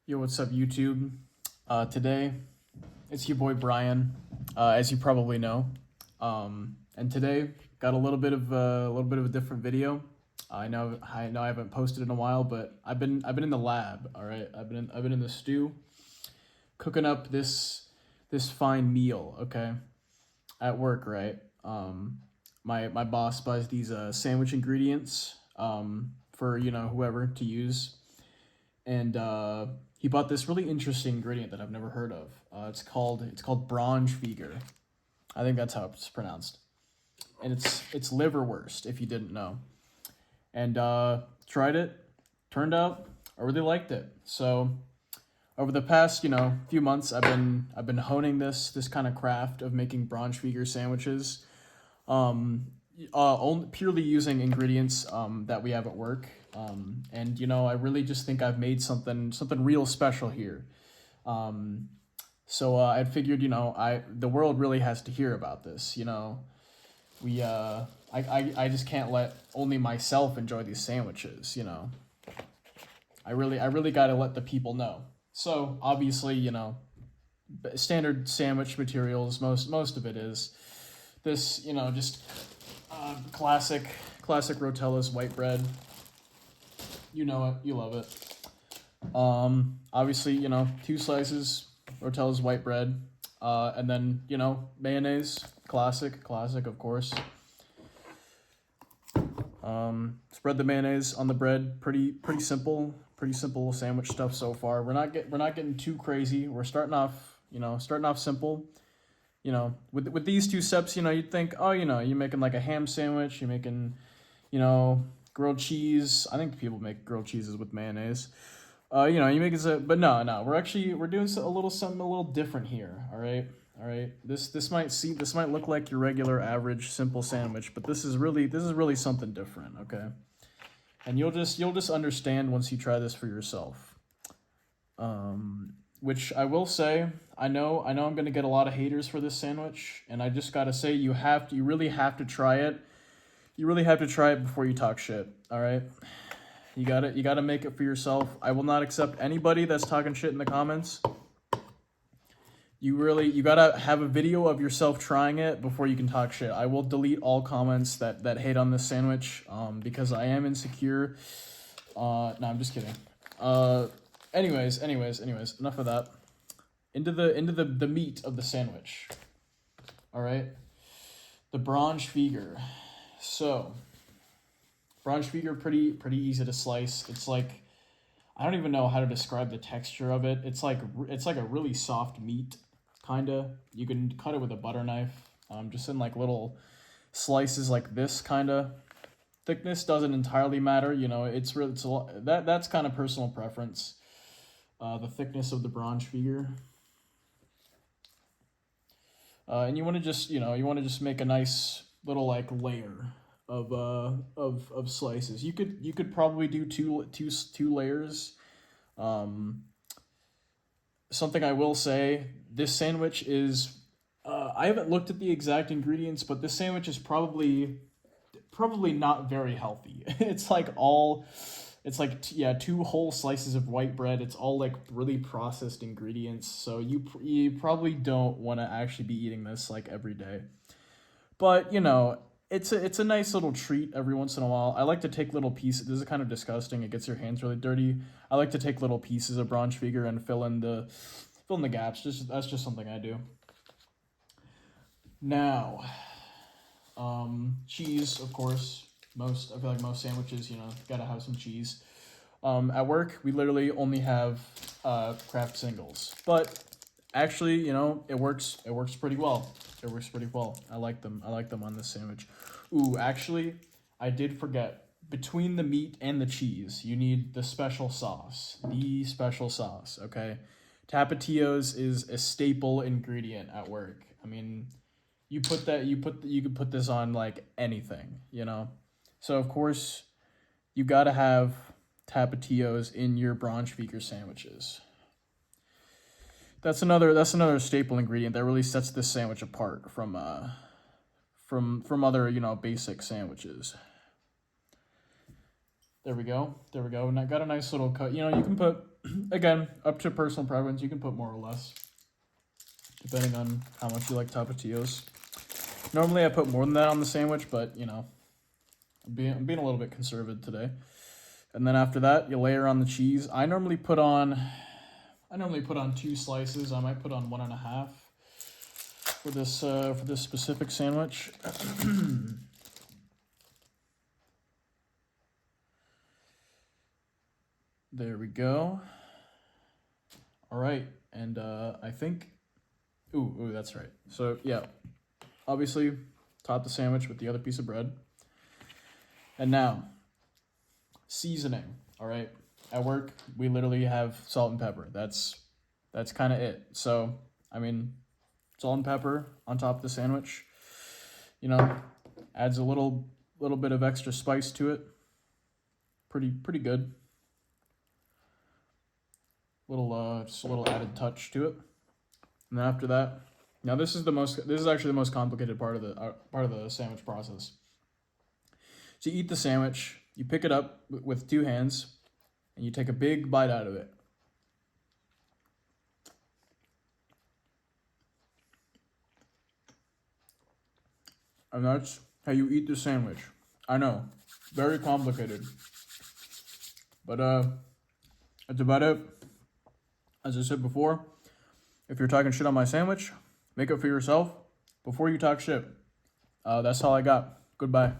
Yo, what's up, YouTube? Today, it's your boy Bryan, as you probably know. And today, got a little bit of a different video. I know I haven't posted in a while, but I've been in the lab. All right, I've been in the stew, cooking up this fine meal. Okay, at work, right? My boss buys these sandwich ingredients for whoever to use, and he bought this really interesting ingredient that I've never heard of. It's called Braunschweiger. I think that's how it's pronounced, and it's liverwurst if you didn't know. And tried it, turned out I really liked it. So over the past few months, I've been honing this kind of craft of making Braunschweiger sandwiches. Um, only purely using ingredients that we have at work. And I really just think I've made something real special here. Um, so I figured, I the world really has to hear about this. We I just can't let only myself enjoy these sandwiches. I really got to let the people know. So obviously, standard sandwich materials. Most of it is this. Just classic Rotella's white bread. You know it. You love it. Obviously, two slices Rotella's white bread, and then mayonnaise. Classic, of course. Spread the mayonnaise on the bread. Pretty simple sandwich stuff so far. We're not getting too crazy. We're starting off simple. With these two steps, you'd think, oh, you're making like a ham sandwich. You're making, grilled cheese. I think people make grilled cheeses with mayonnaise. You make it, but no. We're doing something a little different here. All right. This might look like your regular average simple sandwich, but this is really something different. Okay, and you'll just understand once you try this for yourself. Which I will say, I know I'm gonna get a lot of haters for this sandwich, and I just gotta say you really have to try it. You really have to try it before you talk shit. All right. You gotta make it for yourself. I will not accept anybody that's talking shit in the comments. You gotta have a video of yourself trying it before you can talk shit. I will delete all comments that hate on this sandwich, because I am insecure. No, I'm just kidding. Anyways, enough of that. Into the meat of the sandwich. All right, the Braunschweiger. So, Braunschweiger pretty easy to slice. It's like, I don't even know how to describe the texture of it. It's like a really soft meat, kinda. You can cut it with a butter knife, just in like little slices like this, kinda. Thickness doesn't entirely matter. It's a lot, that's kind of personal preference. The thickness of the Braunschweiger. And you want to just make a nice little like layer of slices. You could probably do two layers. Something I will say, this sandwich is I haven't looked at the exact ingredients, but this sandwich is probably not very healthy. Yeah, two whole slices of white bread. It's all like really processed ingredients, so you probably don't want to actually be eating this like every day. But it's a nice little treat every once in a while. I like to take little pieces. This is kind of disgusting. It gets your hands really dirty. I like to take little pieces of Braunschweiger and fill in the gaps. That's just something I do. Now, cheese, of course. I feel like most sandwiches, gotta have some cheese. At work, we literally only have Kraft singles, but actually, it works. It works pretty well. It works pretty well. I like them. I like them on this sandwich. Ooh, actually, I did forget. Between the meat and the cheese, you need the special sauce. The special sauce. Okay, Tapatios is a staple ingredient at work. I mean, you could put this on like anything. So of course, you gotta have Tapatios in your Braunschweiger sandwiches. That's another staple ingredient that really sets this sandwich apart from other basic sandwiches. There we go. There we go. And I got a nice little cut. You know, you can put, again, up to personal preference, you can put more or less, depending on how much you like tapatios. Normally I put more than that on the sandwich, but, you know, I'm being a little bit conservative today. And then after that, you layer on the cheese. I normally put on 2 slices. I might put on 1.5 for this specific sandwich. There we go. All right, and I think, ooh, that's right. So yeah, obviously top the sandwich with the other piece of bread. And now, seasoning. All right, at work we literally have salt and pepper. That's kind of it. So I mean, salt and pepper on top of the sandwich, you know, adds a little bit of extra spice to it. Pretty good. Just a little added touch to it. And then after that, now this is actually the most complicated part of the sandwich process. So you eat the sandwich, you pick it up with 2 hands, and you take a big bite out of it. And that's how you eat the sandwich. I know, very complicated. But that's about it. As I said before, if you're talking shit on my sandwich, make it for yourself before you talk shit. That's all I got. Goodbye.